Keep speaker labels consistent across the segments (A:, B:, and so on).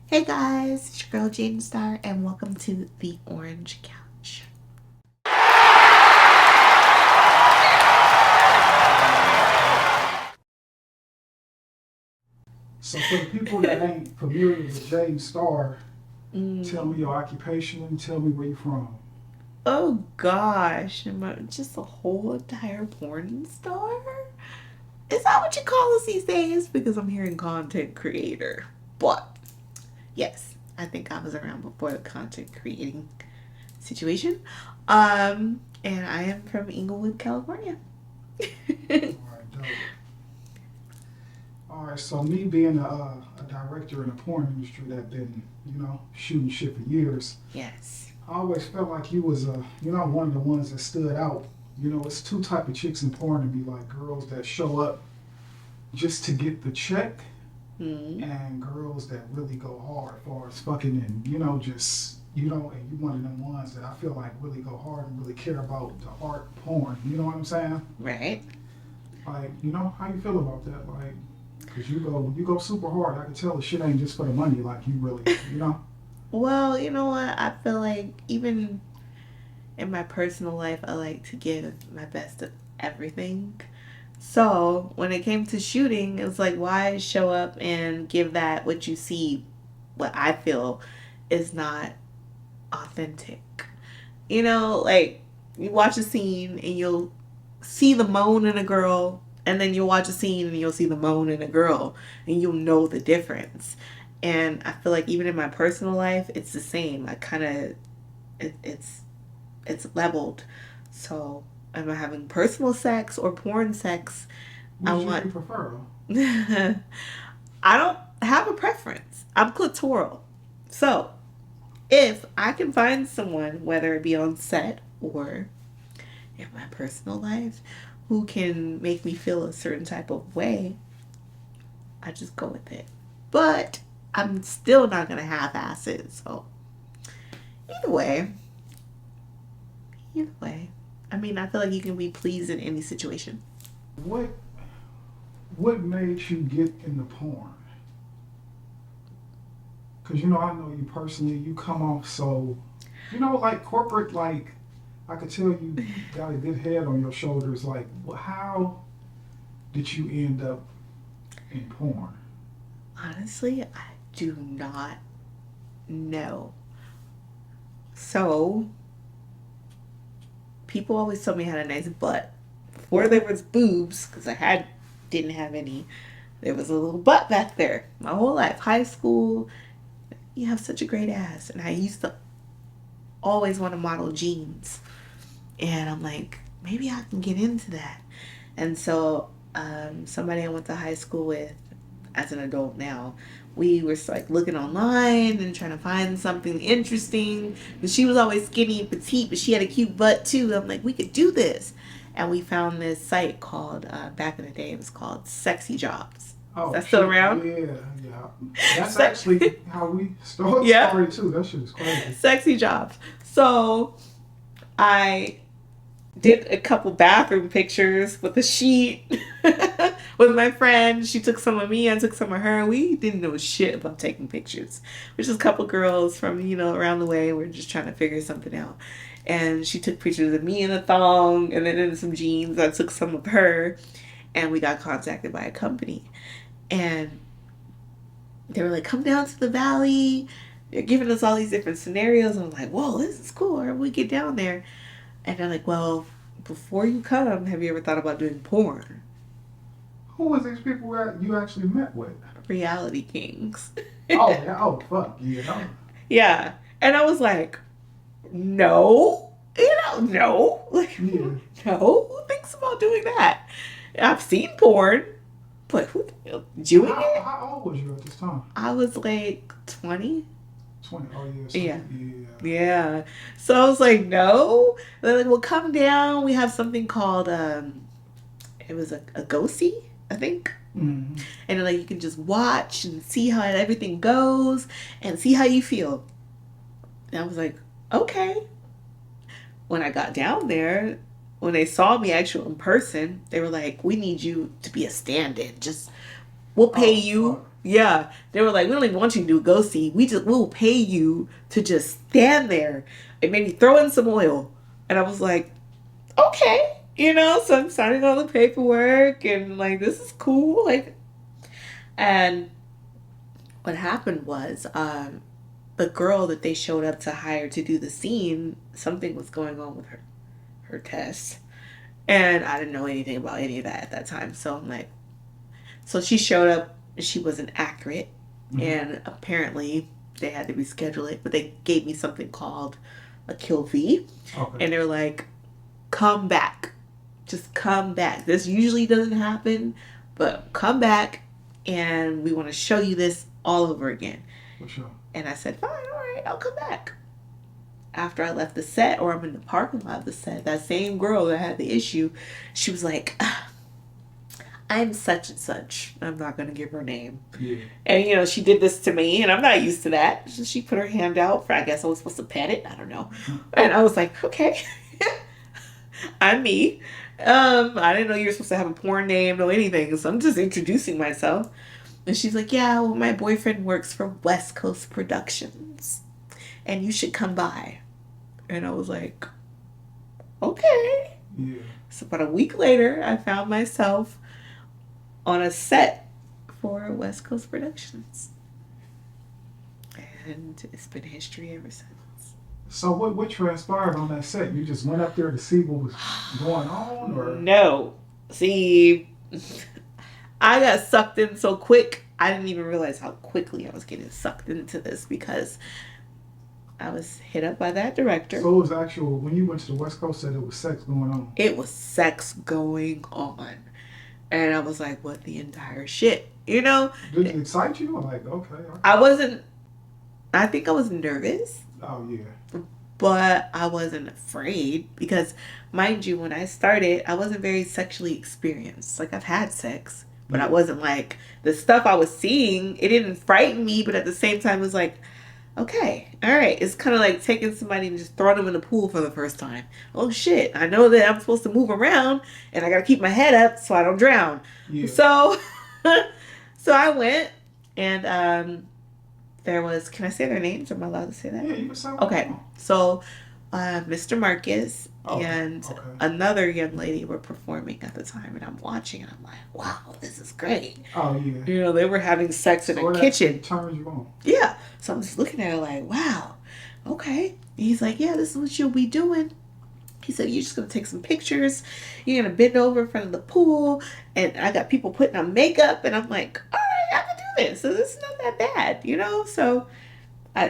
A: Hey guys, it's your girl Jayden Starr, and welcome to the Orange Couch.
B: So for the people that ain't familiar with Jayden Starr, tell
A: Mm.
B: me your occupation and tell me where you from.
A: Oh gosh, am I just a whole entire porn star? Is that what you call us these days? Because I'm hearing content creator. But yes, I think I was around before the content creating situation. And I am from Inglewood, California.
B: All right, dope. All right, so me being a director in the porn industry that been, shooting shit for years,
A: Yes.
B: I always felt like you was one of the ones that stood out. It's two type of chicks in porn to be like girls that show up just to get the check
A: Mm.
B: and girls that really go hard as far as fucking and just and you one of them ones that I feel like really go hard and really care about the art porn. You know what I'm saying?
A: Right.
B: Like, how you feel about that? Like, cause you go super hard. I can tell the shit ain't just for the money. Like you really.
A: Well, you know what? I feel like even in my personal life, I like to give my best of everything. So when it came to shooting, it was like, why show up and give that what you see, what I feel is not authentic? Like you watch a scene and you'll see the moan in a girl, and then you'll watch a scene and you'll see the moan in a girl, and you'll know the difference. And I feel like even in my personal life, it's the same. I kind of, it, it's leveled. So, am I having personal sex or porn sex? I
B: Which do
A: want.
B: you prefer?
A: I don't have a preference. I'm clitoral. So, if I can find someone, whether it be on set or in my personal life, who can make me feel a certain type of way, I just go with it. But I'm still not going to half ass it. So, either way, either way. I mean, I feel like you can be pleased in any situation.
B: What what made you get into porn? Cause I know you personally. You come off so, like corporate. Like I could tell you got a good head on your shoulders. Like, how did you end up in porn?
A: Honestly, I do not know. So, people always told me I had a nice butt. Before there was boobs, because didn't have any, there was a little butt back there. My whole life, high school, you have such a great ass. And I used to always want to model jeans. And I'm like, maybe I can get into that. And so, somebody I went to high school with as an adult now, we were like looking online and trying to find something interesting. But she was always skinny and petite, but she had a cute butt too. I'm like, we could do this. And we found this site called, back in the day, it was called Sexy Jobs. Is
B: Oh
A: that still
B: shit,
A: around?
B: yeah, yeah. That's actually how we
A: Yep.
B: started too. That shit is crazy.
A: Sexy Jobs. So I did a couple bathroom pictures with a sheet with my friend. She took some of me, I took some of her. We didn't know shit about taking pictures. We're just a couple girls from, around the way. We're just trying to figure something out. And she took pictures of me in a thong and then in some jeans. I took some of her, and we got contacted by a company. And they were like, come down to the valley. They're giving us all these different scenarios. And I'm like, whoa, this is cool. Or we get down there. And they're like, well, before you come, have you ever thought about doing porn?
B: Who was these people that you actually met with?
A: Reality kings.
B: Oh yeah. Oh fuck yeah.
A: Yeah. And I was like, no. No. Like,
B: Yeah.
A: no. Who thinks about doing that? I've seen porn, but who doing
B: How
A: it?
B: how old was you at this time?
A: I was like 20.
B: 20. Oh yeah. So
A: Yeah.
B: yeah.
A: Yeah. So I was like, no. They're like, well, come down. We have something called, it was a go-see, I think.
B: Mm-hmm.
A: And like you can just watch and see how everything goes and see how you feel. And I was like, okay. When I got down there, when they saw me actually in person, they were like, we need you to be a stand-in. Just we'll pay
B: Oh
A: you.
B: fuck.
A: Yeah, they were like, we don't even want you to do a ghost scene. We'll pay you to just stand there and maybe throw in some oil. And I was like, okay, So I'm signing all the paperwork and like this is cool. Like, and what happened was, the girl that they showed up to hire to do the scene, something was going on with her test, and I didn't know anything about any of that at that time. So I'm like, so she showed up, she wasn't accurate, and apparently they had to reschedule it, but they gave me something called a kill fee, and they're like, come back, just come back. This usually doesn't happen, but come back, and we want to show you this all over again.
B: For sure.
A: And I said, fine, all right, I'll come back. After I left the set, or I'm in the parking lot of the set, that same girl that had the issue, she was like, I'm such and such. I'm not going to give her name.
B: Yeah.
A: And, she did this to me, and I'm not used to that. So she put her hand out for, I guess I was supposed to pet it. I don't know. And I was like, okay, I'm me. I didn't know you were supposed to have a porn name or anything, so I'm just introducing myself. And she's like, yeah, well, my boyfriend works for West Coast Productions, and you should come by. And I was like, okay.
B: Yeah.
A: So about a week later, I found myself on a set for West Coast Productions. And it's been history ever since.
B: So what transpired on that set? You just went up there to see what was going on, or
A: no? See, I got sucked in so quick. I didn't even realize how quickly I was getting sucked into this because I was hit up by that director.
B: So it was actual, when you went to the West Coast set, it was sex going on.
A: It was sex going on. And I was like, what the entire shit?
B: Did it excite you? I'm like, okay.
A: I think I was nervous.
B: Oh, yeah.
A: But I wasn't afraid because, mind you, when I started, I wasn't very sexually experienced. Like, I've had sex, but I wasn't like, the stuff I was seeing, it didn't frighten me, but at the same time, it was like, okay, all right. It's kind of like taking somebody and just throwing them in the pool for the first time. Oh, shit. I know that I'm supposed to move around, and I got to keep my head up so I don't drown.
B: Yeah.
A: So, so I went, and there was, can I say their names? Am I allowed to say that?
B: Yeah, you can say that.
A: Okay. So, Mr. Marcus and another young lady were performing at the time, and I'm watching, and I'm like, wow, this is great.
B: Oh, yeah.
A: They were having sex in a kitchen.
B: Turns you on.
A: Yeah. So I'm just looking at her like, wow, okay. And he's like, yeah, this is what you'll be doing. He said, you're just going to take some pictures. You're going to bend over in front of the pool. And I got people putting on makeup. And I'm like, all right, I can do this. So this is not that bad, So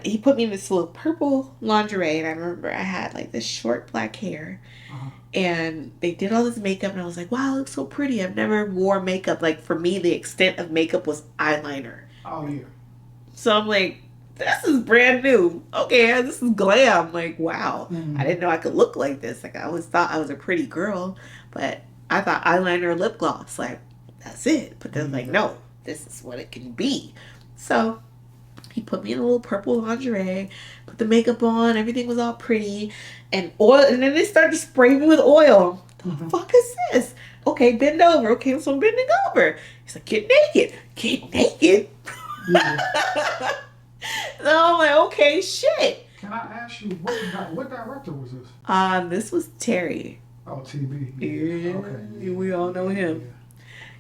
A: he put me in this little purple lingerie. And I remember I had like this short black hair. And they did all this makeup. And I was like, wow, it looks so pretty. I've never wore makeup. Like for me, the extent of makeup was eyeliner.
B: Oh, yeah.
A: So I'm like, this is brand new. Okay, this is glam. Like, wow. I didn't know I could look like this. Like, I always thought I was a pretty girl, but I thought eyeliner, lip gloss, like, that's it. But they're like, no, this is what it can be. So he put me in a little purple lingerie, put the makeup on, everything was all pretty, and oil. And then they started spraying me with oil. What the fuck is this? Okay, bend over. Okay, so I'm bending over. He's like, get naked. Get naked? Yeah. So I'm like, okay, shit.
B: Can I ask you, what director was this?
A: This was Terry.
B: Oh, TV.
A: Yeah.
B: Okay.
A: We all know him.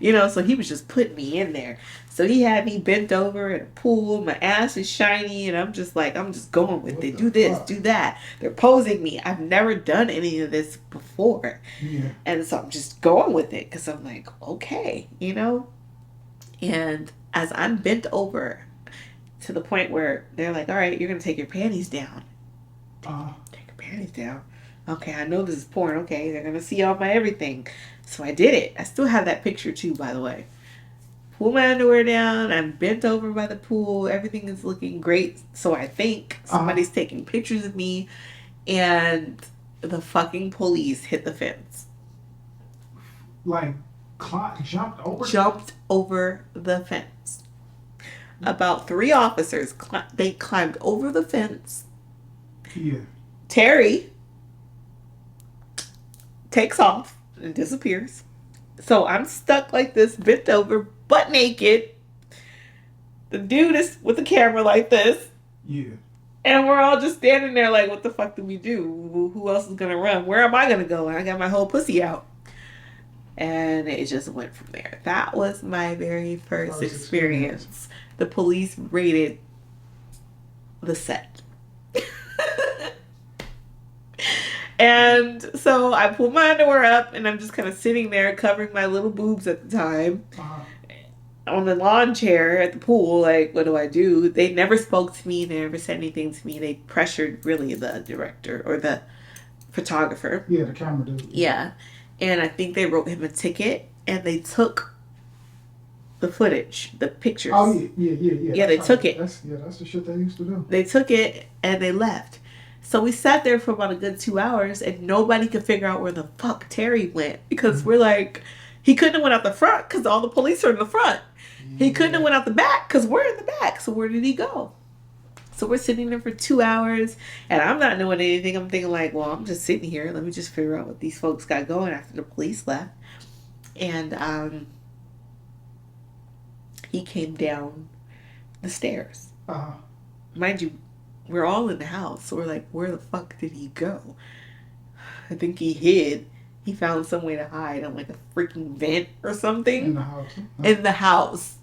A: So he was just putting me in there. So he had me bent over in a pool. My ass is shiny, and I'm just like, I'm just going with it. Do this, do that. They're posing me. I've never done any of this before.
B: Yeah.
A: And so I'm just going with it because I'm like, okay, And as I'm bent over, to the point where they're like, all right, you're going to take your panties down. Take your panties down. Okay, I know this is porn. Okay, they're going to see all my everything. So I did it. I still have that picture too, by the way. Pull my underwear down. I'm bent over by the pool. Everything is looking great. So I think somebody's taking pictures of me. And the fucking police hit the fence.
B: Like, jumped over?
A: Jumped over the fence. About 3 officers, they climbed over the fence.
B: Yeah.
A: Terry takes off and disappears. So I'm stuck like this, bent over, butt naked. The dude is with the camera like this.
B: Yeah.
A: And we're all just standing there like, what the fuck do we do? Who else is gonna run? Where am I gonna go? And I got my whole pussy out. And it just went from there. That was my very first experience. The police raided the set. And so I pulled my underwear up and I'm just kind of sitting there covering my little boobs at the time. On the lawn chair at the pool, like, what do I do? They never spoke to me. They never said anything to me. They pressured, really, the director or the photographer.
B: Yeah, the camera dude.
A: Yeah. And I think they wrote him a ticket, and they took the footage, the pictures.
B: Oh, yeah.
A: Yeah, they took it.
B: That's the shit they used to do.
A: They took it, and they left. So we sat there for about a good 2 hours, and nobody could figure out where the fuck Terry went. Because we're like, he couldn't have went out the front because all the police are in the front. He couldn't have went out the back because we're in the back. So where did he go? So we're sitting there for 2 hours and I'm not knowing anything. I'm thinking like, well, I'm just sitting here. Let me just figure out what these folks got going after the police left. And he came down the stairs. Mind you, we're all in the house. So we're like, where the fuck did he go? I think he hid. He found some way to hide on like a freaking vent or something.
B: In the house.
A: In the house.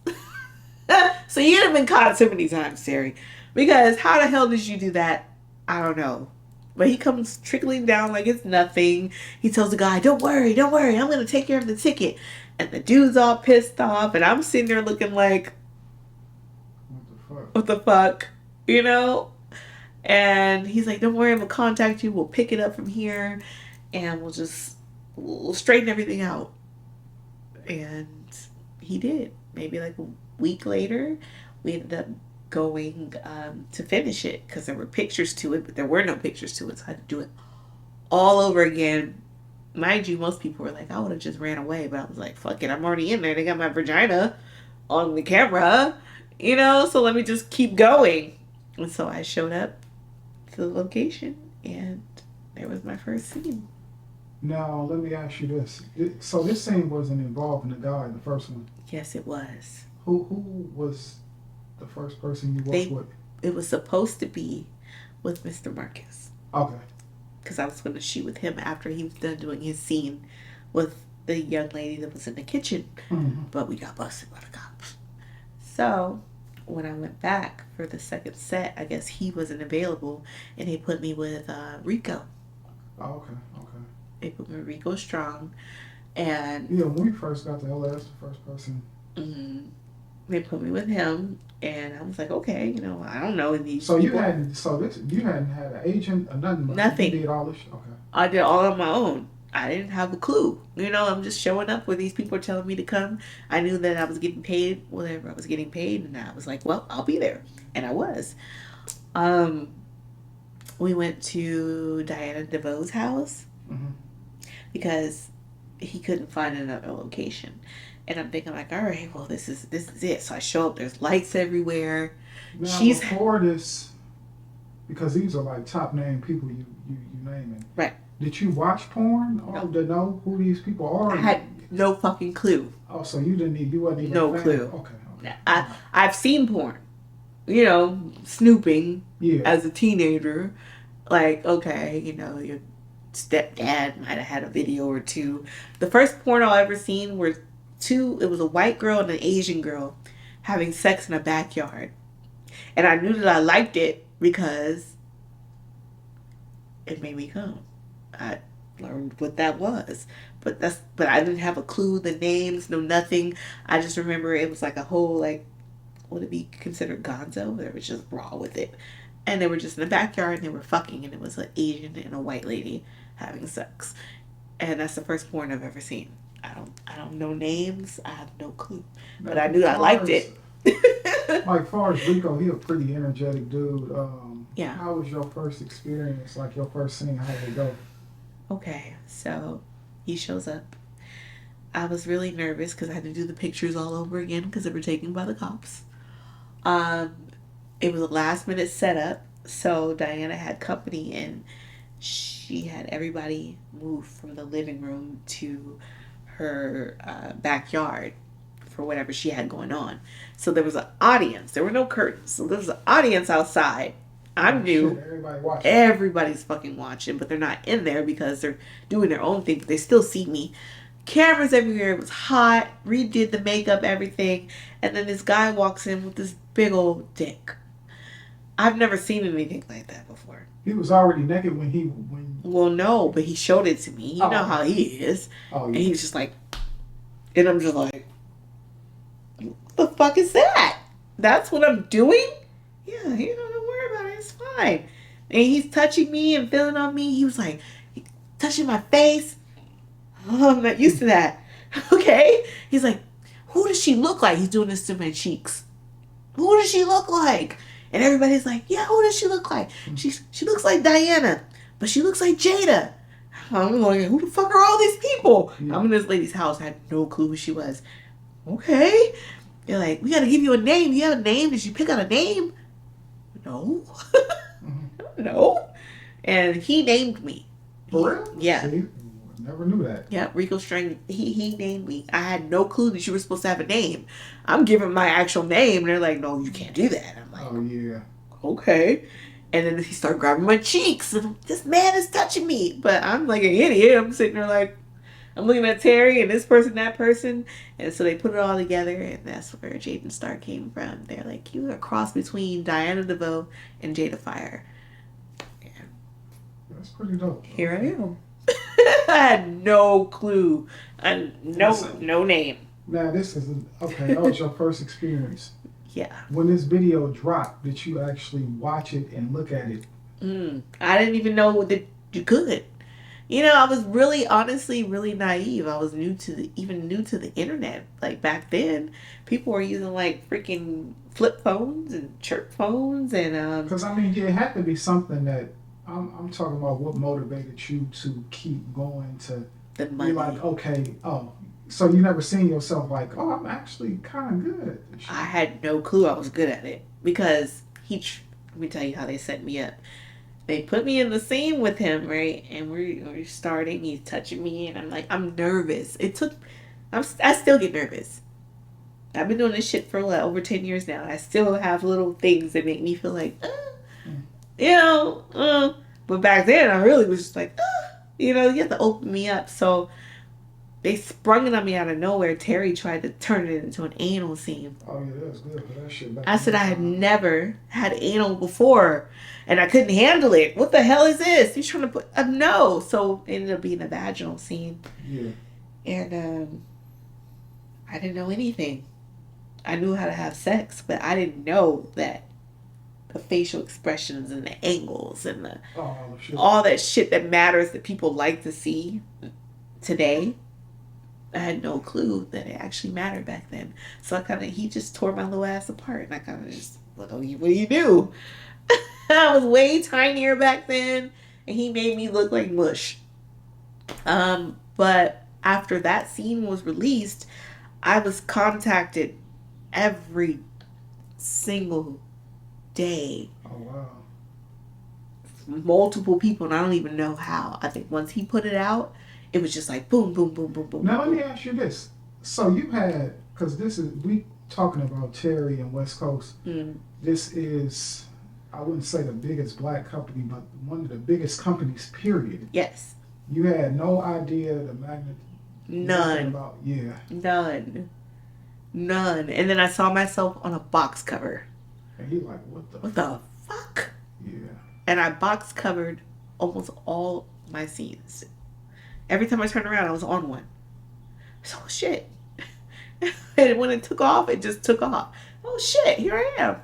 A: So you'd have been caught so many times, Terry. Because how the hell did you do that? I don't know. But he comes trickling down like it's nothing. He tells the guy, don't worry. I'm going to take care of the ticket. And the dude's all pissed off. And I'm sitting there looking like, what the fuck? You know? And he's like, don't worry, I'm going to contact you. We'll pick it up from here. And we'll straighten everything out. And he did. Maybe like a week later, we ended up going to finish it because there were pictures to it, but there were no pictures to it, so I had to do it all over again. Mind you, most people were like, I would have just ran away, but I was like, fuck it, I'm already in there. They got my vagina on the camera, you know, so let me just keep going. And so I showed up to the location, and there was my first scene.
B: Now, let me ask you this. So this scene wasn't involving the guy in the first one?
A: Yes, it was.
B: Who was the first person you worked with?
A: It was supposed to be with Mr. Marcus.
B: Okay.
A: Because I was going to shoot with him after he was done doing his scene with the young lady that was in the kitchen.
B: Mm-hmm.
A: But we got busted by the cops. So when I went back for the second set, I guess he wasn't available, and they put me with Rico.
B: Oh, okay.
A: They put me with Rico Strong. And
B: yeah, when we first got to LA, that's the first person.
A: Mm-hmm. They put me with him, and I was like, okay, you know, I don't know these.
B: So
A: people.
B: you hadn't had an agent or nothing.
A: Nothing.
B: You did all this. Okay.
A: I did all on my own. I didn't have a clue. You know, I'm just showing up where these people are telling me to come. I knew that I was getting paid whatever I was getting paid, and I was like, well, I'll be there, and I was. We went to Diana DeVoe's house because he couldn't find another location. And I'm thinking like, all right, well, this is it. So I show up. There's lights everywhere.
B: Now, before this, because these are like top name people you naming.
A: Right.
B: Did you watch porn or to know who these people are?
A: I had no fucking clue.
B: Oh, so you wasn't even
A: no
B: a fan?
A: Clue.
B: Okay.
A: I've seen porn. You know, snooping as a teenager. Like, okay, you know, your stepdad might have had a video or two. The first porn I ever seen were it was a white girl and an Asian girl having sex in a backyard. And I knew that I liked it because it made me come. I learned what that was. But I didn't have a clue, the names, no nothing. I just remember it was like a whole, like, would it be considered gonzo? They were just raw with it. And they were just in the backyard and they were fucking, and it was an Asian and a white lady having sex. And that's the first porn I've ever seen. I don't know names. I have no clue. But I knew I liked it.
B: Like far as Rico, he a pretty energetic dude.
A: Yeah.
B: How was your first experience? Like your first scene? How did it go?
A: Okay, so he shows up. I was really nervous because I had to do the pictures all over again because they were taken by the cops. It was a last minute setup, so Diana had company and she had everybody move from the living room to her backyard for whatever she had going on. So there was an audience. There were no curtains. So there was an audience outside. I
B: Oh shit!
A: knew
B: Everybody watching.
A: everybody's fucking watching, but they're not in there because they're doing their own thing, but they still see me. Cameras everywhere. It was hot. Redid the makeup, everything. And then this guy walks in with this big old dick. I've never seen anything like that before.
B: He was already naked when he when.
A: Well, no, but he showed it to me. You
B: Oh,
A: know
B: okay.
A: how he is.
B: Oh
A: And
B: yeah.
A: he was just like, and I'm just like, what the fuck is that? That's what I'm doing? Yeah, you don't worry about it. It's fine. And he's touching me and feeling on me. He was like, touching my face. Oh, I'm not used to that. Okay. He's like, who does she look like? He's doing this to my cheeks. Who does she look like? And everybody's like, yeah, who does she look like? She looks like Diana, but she looks like Jada. I'm like, who the fuck are all these people?
B: Yeah.
A: I'm in this lady's house. I had no clue who she was. Okay. They're like, we gotta give you a name. You have a name? Did you pick out a name? No.
B: Mm-hmm.
A: No. And he named me.
B: For real?
A: Yeah.
B: See, never knew that.
A: Yeah, Rico Strang, he named me. I had no clue that you were supposed to have a name. I'm giving my actual name, and they're like, no, you can't do that. I'm like,
B: Oh yeah.
A: okay. And then he started grabbing my cheeks, and this man is touching me. But I'm like an idiot. I'm sitting there like, I'm looking at Terry and this person, that person. And so they put it all together, and that's where Jayden Starr came from. They're like, you are a cross between Diana DeVoe and Jada Fire.
B: That's pretty dope.
A: Here I am. I had no clue. No name.
B: Now this is okay. That was your first experience.
A: Yeah.
B: When this video dropped, did you actually watch it and look at it?
A: I didn't even know that you could. You know, I was really, honestly, really naive. I was new to the internet. Like back then, people were using like freaking flip phones and chirp phones and
B: Because I mean, yeah, it had to be something that I'm talking about. What motivated you to keep going to
A: the
B: be
A: money.
B: like, okay, oh, so you never seen yourself like, oh, I'm actually kind of good at this shit.
A: I had no clue I was good at it because let me tell you how they set me up. They put me in the scene with him, right? And we're starting. He's touching me, and I'm like, I'm nervous. I still get nervous. I've been doing this shit for like over 10 years now. I still have little things that make me feel like, you know, but back then I really was just like, you know, you have to open me up. So they sprung it on me out of nowhere. Terry tried to turn it into an anal scene.
B: Oh yeah, that was good for that shit.
A: I said I had never had anal before, and I couldn't handle it. What the hell is this? He's trying to put a no. So it ended up being a vaginal scene.
B: Yeah.
A: And I didn't know anything. I knew how to have sex, but I didn't know that the facial expressions and the angles and all that shit that matters that people like to see today. I had no clue that it actually mattered back then. So he just tore my little ass apart, and I kind of just, what do you do? I was way tinier back then, and he made me look like mush. But after that scene was released, I was contacted every single day.
B: Oh wow.
A: Multiple people, and I don't even know how. I think once he put it out, it was just like boom, boom, boom, boom, boom.
B: Now
A: boom,
B: let me ask you this. So you had, because we talking about Terry and West Coast. This is, I wouldn't say the biggest black company, but one of the biggest companies, period.
A: Yes.
B: You had no idea the magnitude.
A: None. None. And then I saw myself on a box cover.
B: And you're like, what
A: the fuck?
B: Yeah.
A: And I box covered almost all my scenes. Every time I turned around, I was on one. So shit. And when it took off, it just took off. Oh shit, here I am.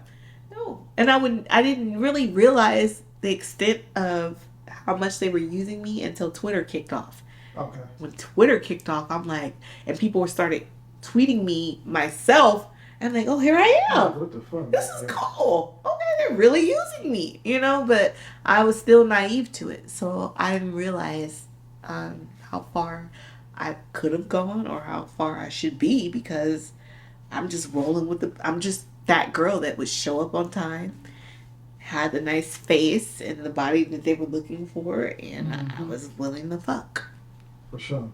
A: No. And I didn't really realize the extent of how much they were using me until Twitter kicked off.
B: Okay.
A: When Twitter kicked off, I'm like, and people started tweeting me myself, and I'm like, oh, here I am.
B: What the fuck?
A: This is cool. Okay, they're really using me, you know, but I was still naive to it. So I didn't realize how far I could have gone or how far I should be, because I'm just I'm just that girl that would show up on time, had the nice face and the body that they were looking for, and I was willing to fuck.
B: For sure.